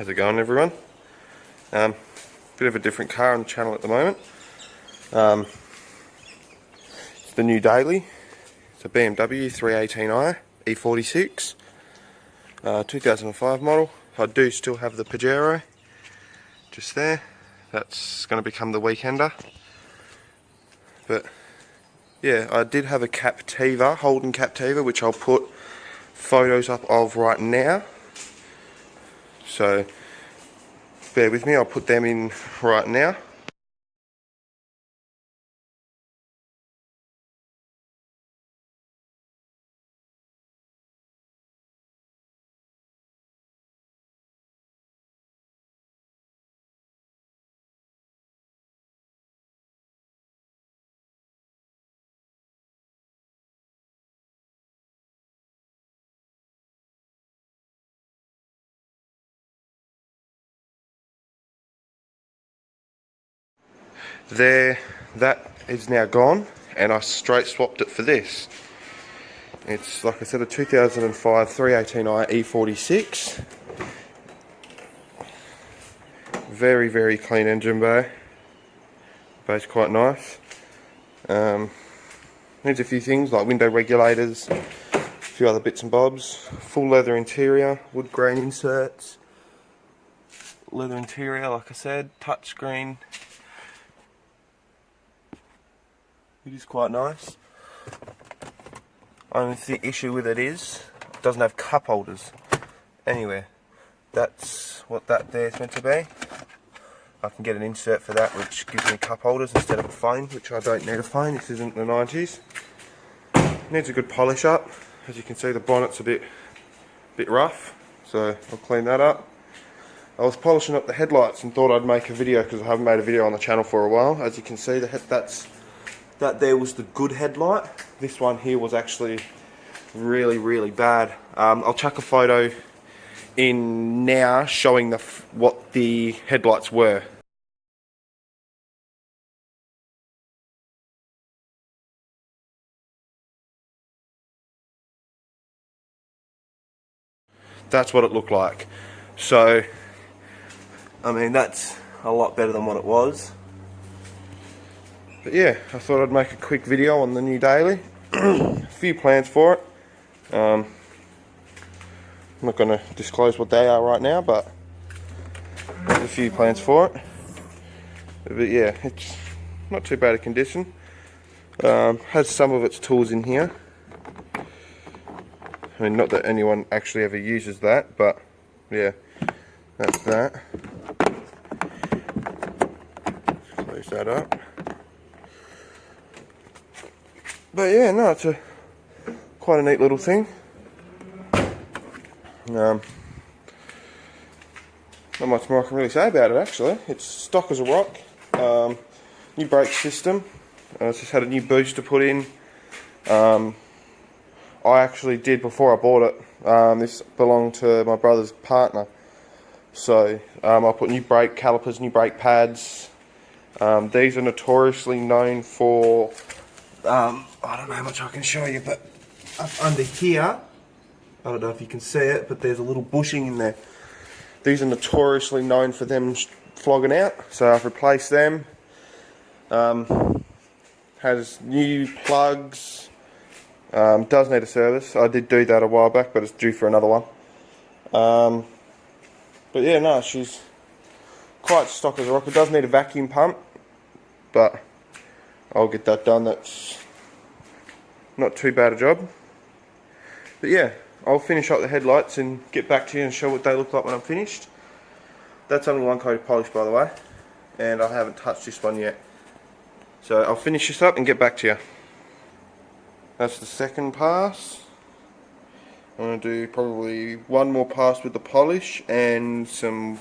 How's it going, everyone? Bit of a different car on the channel at the moment. It's the new Daily. It's a BMW 318i E46, 2005 model. I do still have the Pajero just there. That's going to become the Weekender. But yeah, I did have a Captiva, Holden Captiva, which I'll put photos up of right now. So bear with me, I'll put them in right now. There, that is now gone, and I straight swapped it for this. It's, like I said, a 2005 318i E46. Very, very clean engine bay. Bay's quite nice. Needs a few things like window regulators, a few other bits and bobs. Full leather interior, wood grain inserts. Leather interior, like I said, touchscreen. It is quite nice. Only the issue with it is it doesn't have cup holders anywhere. That's what that there is meant to be. I can get an insert for that which gives me cup holders instead of a phone, which I don't need a phone. This isn't the 90s. Needs a good polish up. As you can see, the bonnet's a bit rough, so I'll clean that up. I was polishing up the headlights and thought I'd make a video because I haven't made a video on the channel for a while. As you can see, that there was the good headlight. This one here was actually really bad. I'll chuck a photo in now showing what the headlights were. That's what it looked like. So, I mean, that's a lot better than what it was. But yeah, I thought I'd make a quick video on the new Daily. A few plans for it. I'm not going to disclose what they are right now, but there's a few plans for it. But yeah, it's not too bad a condition. Has some of its tools in here. I mean, not that anyone actually ever uses that, but yeah, that's that. Close that up. But yeah, no, it's quite a neat little thing. Not much more I can really say about it actually. It's stock as a rock. New brake system. It's just had a new booster put in. I actually did before I bought it. This belonged to my brother's partner. So I put new brake calipers, new brake pads. These are notoriously known for I don't know how much I can show you, but up under here, I don't know if you can see it, but there's a little bushing in there. These are notoriously known for them flogging out, so I've replaced them. Has new plugs. Does need a service. I did do that a while back, but it's due for another one. But yeah, no, she's quite stock as a rock. It does need a vacuum pump, but I'll get that done. That's not too bad a job. But yeah, I'll finish up the headlights and get back to you and show what they look like when I'm finished. That's only one coat of polish, by the way, and I haven't touched this one yet. So I'll finish this up and get back to you. That's the second pass. I'm going to do probably one more pass with the polish and some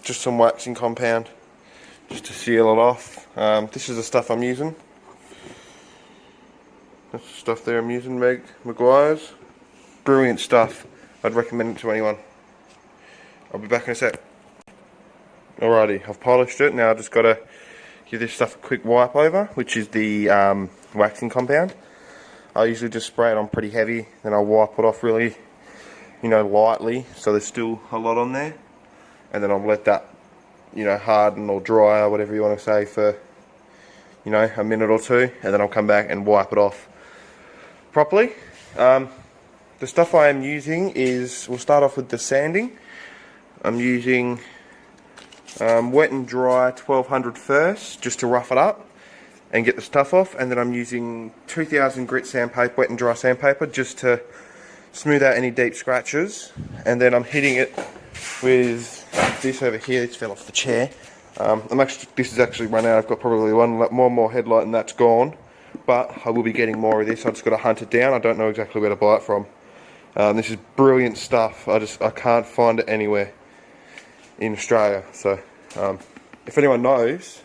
just some waxing compound just to seal it off. This is the stuff I'm using. That's the stuff there I'm using, Meguiar's. Brilliant stuff. I'd recommend it to anyone. I'll be back in a sec. Alrighty, I've polished it. Now I've just got to give this stuff a quick wipe over, which is the waxing compound. I usually just spray it on pretty heavy, then I'll wipe it off really, you know, lightly, so there's still a lot on there, and then I'll let that, you know, harden or dry or whatever you want to say for, you know, a minute or two, and then I'll come back and wipe it off properly. The stuff I am using is, we'll start off with the sanding. I'm using wet and dry 1200 first, just to rough it up and get the stuff off, and then I'm using 2000 grit sandpaper, wet and dry sandpaper, just to smooth out any deep scratches. And then I'm hitting it with this over here. It fell off the chair. This is actually run out. I've got probably one more headlight and that's gone, but I will be getting more of this. I just got to hunt it down. I don't know exactly where to buy it from. This is brilliant stuff. I can't find it anywhere in Australia. So if anyone knows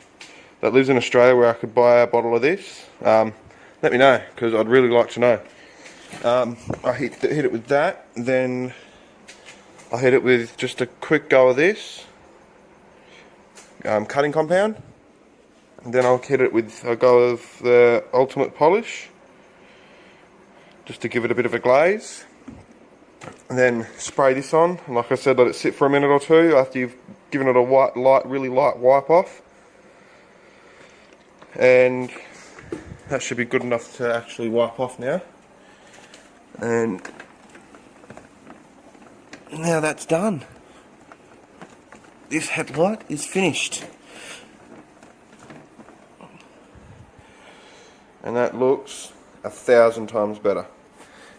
that lives in Australia where I could buy a bottle of this, let me know, because I'd really like to know. I hit it with that, then I hit it with just a quick go of this cutting compound, and then I'll hit it with a go of the Ultimate Polish, just to give it a bit of a glaze, and then spray this on. And like I said, let it sit for a minute or two after you've given it a really light wipe off, and that should be good enough to actually wipe off now. And now that's done. This headlight is finished. And that looks 1,000 times better.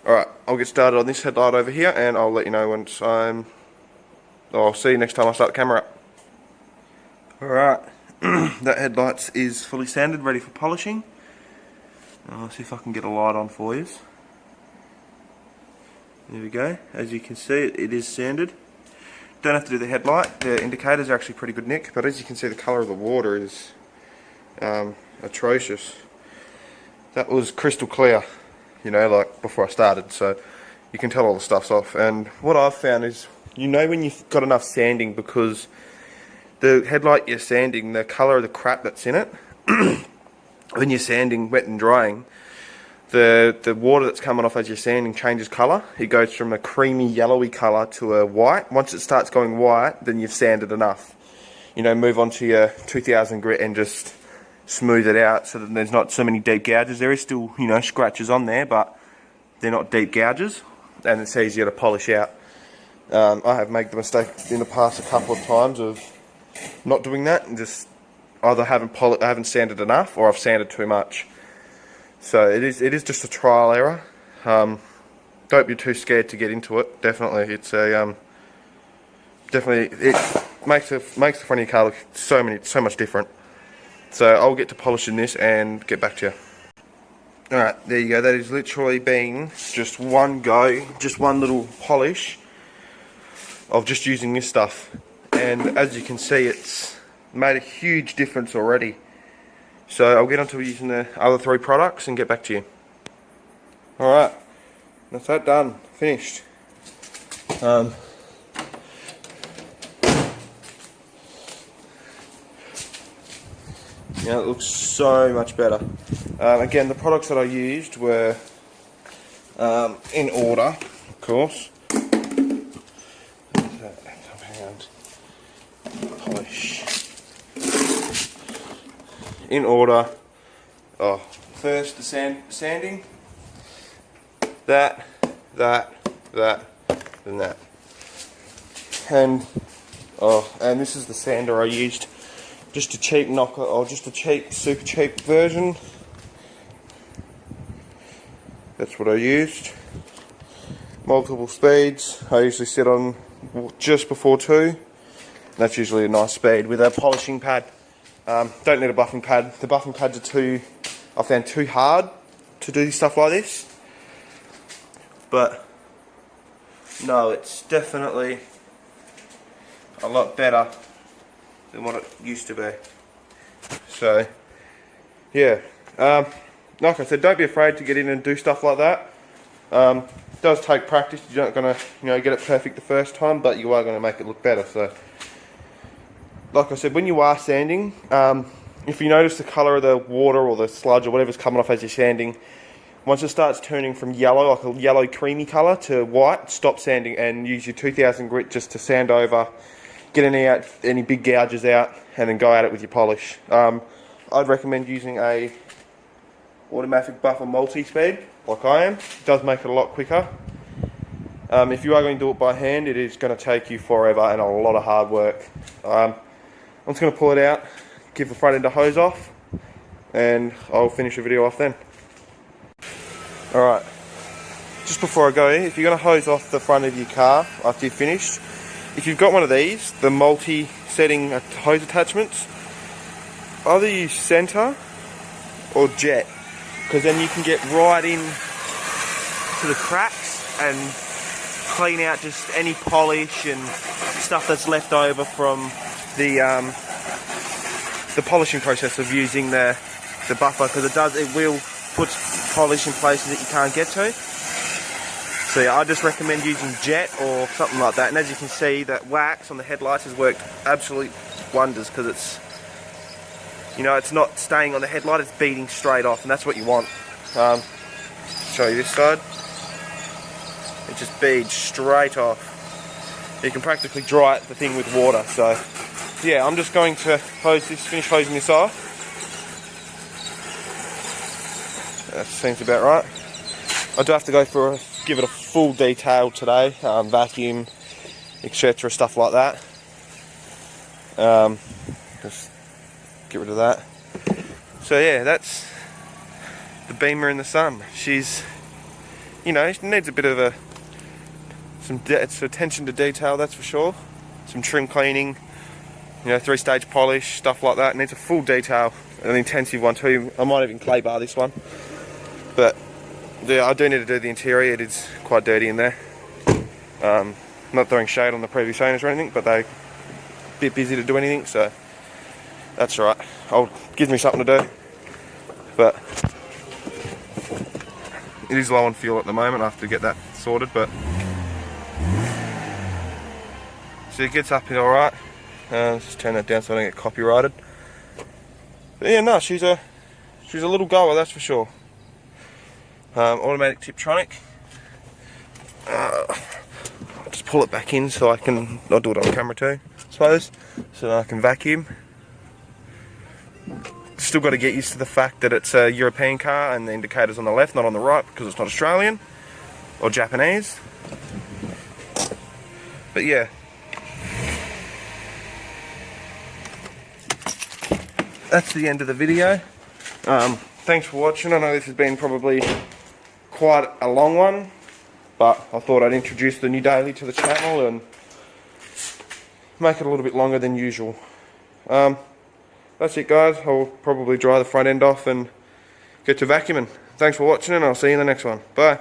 Alright, I'll get started on this headlight over here, and I'll let you know once I'll see you next time I start the camera up. Alright, that headlight is fully sanded, ready for polishing. I'll see if I can get a light on for you. There we go. As you can see, it is sanded. Don't have to do the headlight. The indicators are actually pretty good nick, but as you can see, the colour of the water is atrocious. That was crystal clear, you know, like before I started, so you can tell all the stuff's off. And what I've found is, you know when you've got enough sanding, because the headlight you're sanding, the colour of the crap that's in it, when you're sanding, wet and drying, the water that's coming off as you're sanding changes colour. It goes from a creamy yellowy colour to a white. Once it starts going white, then you've sanded enough. You know, move on to your 2000 grit and just smooth it out so that there's not so many deep gouges. There is still, you know, scratches on there, but they're not deep gouges, and it's easier to polish out. I have made the mistake in the past a couple of times of not doing that, and just either I haven't sanded enough, or I've sanded too much. So it is just a trial error. Don't be too scared to get into it. Definitely, it's a it makes the front of your car look so much different. So I'll get to polishing this and get back to you. Alright, there you go. That is literally been just one go, just one little polish of just using this stuff. And as you can see, it's made a huge difference already. So I'll get onto using the other 3 products and get back to you. Alright, that's that done, finished. Yeah, it looks so much better. Again, the products that I used were in order, of course. Polish. In order. Oh, first the sanding. That, and that. And this is the sander I used. Just a cheap knocker, or just a super cheap version. That's what I used. Multiple speeds. I usually sit on just before 2. That's usually a nice speed with a polishing pad. Don't need a buffing pad. The buffing pads are I found too hard to do stuff like this. But no, it's definitely a lot better than what it used to be. So yeah, like I said, don't be afraid to get in and do stuff like that. It does take practice. You're not gonna, get it perfect the first time, but you are gonna make it look better. So, like I said, when you are sanding, if you notice the colour of the water or the sludge or whatever's coming off as you're sanding, Once it starts turning from yellow, like a yellow creamy colour, to white, stop sanding and use your 2000 grit just to sand over, get any big gouges out, and then go at it with your polish. I'd recommend using a automatic buffer multi-speed, like I am. It does make it a lot quicker. If you are going to do it by hand, it is going to take you forever and a lot of hard work. I'm just going to pull it out, give the front end a hose off, and I'll finish the video off then. Alright, just before I go, if you're going to hose off the front of your car after you've finished, if you've got one of these, the multi-setting hose attachments, either use centre or jet, because then you can get right in to the cracks and clean out just any polish and stuff that's left over from the polishing process of using the buffer, because it will put polish in places that you can't get to. So yeah, I just recommend using jet or something like that. And as you can see, that wax on the headlights has worked absolute wonders, because it's, you know, it's not staying on the headlight, it's beading straight off, and that's what you want. Show you this side. It just beads straight off. You can practically dry the thing with water. So yeah, I'm just going to finish hosing this off. That seems about right. I do have to go give it a full detail today, vacuum, etc., stuff like that. Just get rid of that. So yeah, that's the Beamer in the sun. She's, you know, she needs a bit of some attention to detail, that's for sure. Some trim cleaning, you know, 3-stage polish, stuff like that. It needs a full detail, an intensive one too. I might even clay bar this one. But yeah, I do need to do the interior. It is quite dirty in there. Not throwing shade on the previous owners or anything, but they're a bit busy to do anything, so that's right. Gives me something to do. But it is low on fuel at the moment. I have to get that sorted, but so it gets up in alright. Let's just turn that down so I don't get copyrighted. But yeah, no, she's a little goer, that's for sure. Automatic Tiptronic. I'll just pull it back in so I'll do it on camera too, I suppose, so that I can vacuum. Still got to get used to the fact that it's a European car and the indicator's on the left, not on the right, because it's not Australian or Japanese. But yeah. That's the end of the video. Thanks for watching. I know this has been probably quite a long one, but I thought I'd introduce the new daily to the channel and make it a little bit longer than usual. That's it, guys. I'll probably dry the front end off and get to vacuuming. Thanks for watching, and I'll see you in the next one. Bye.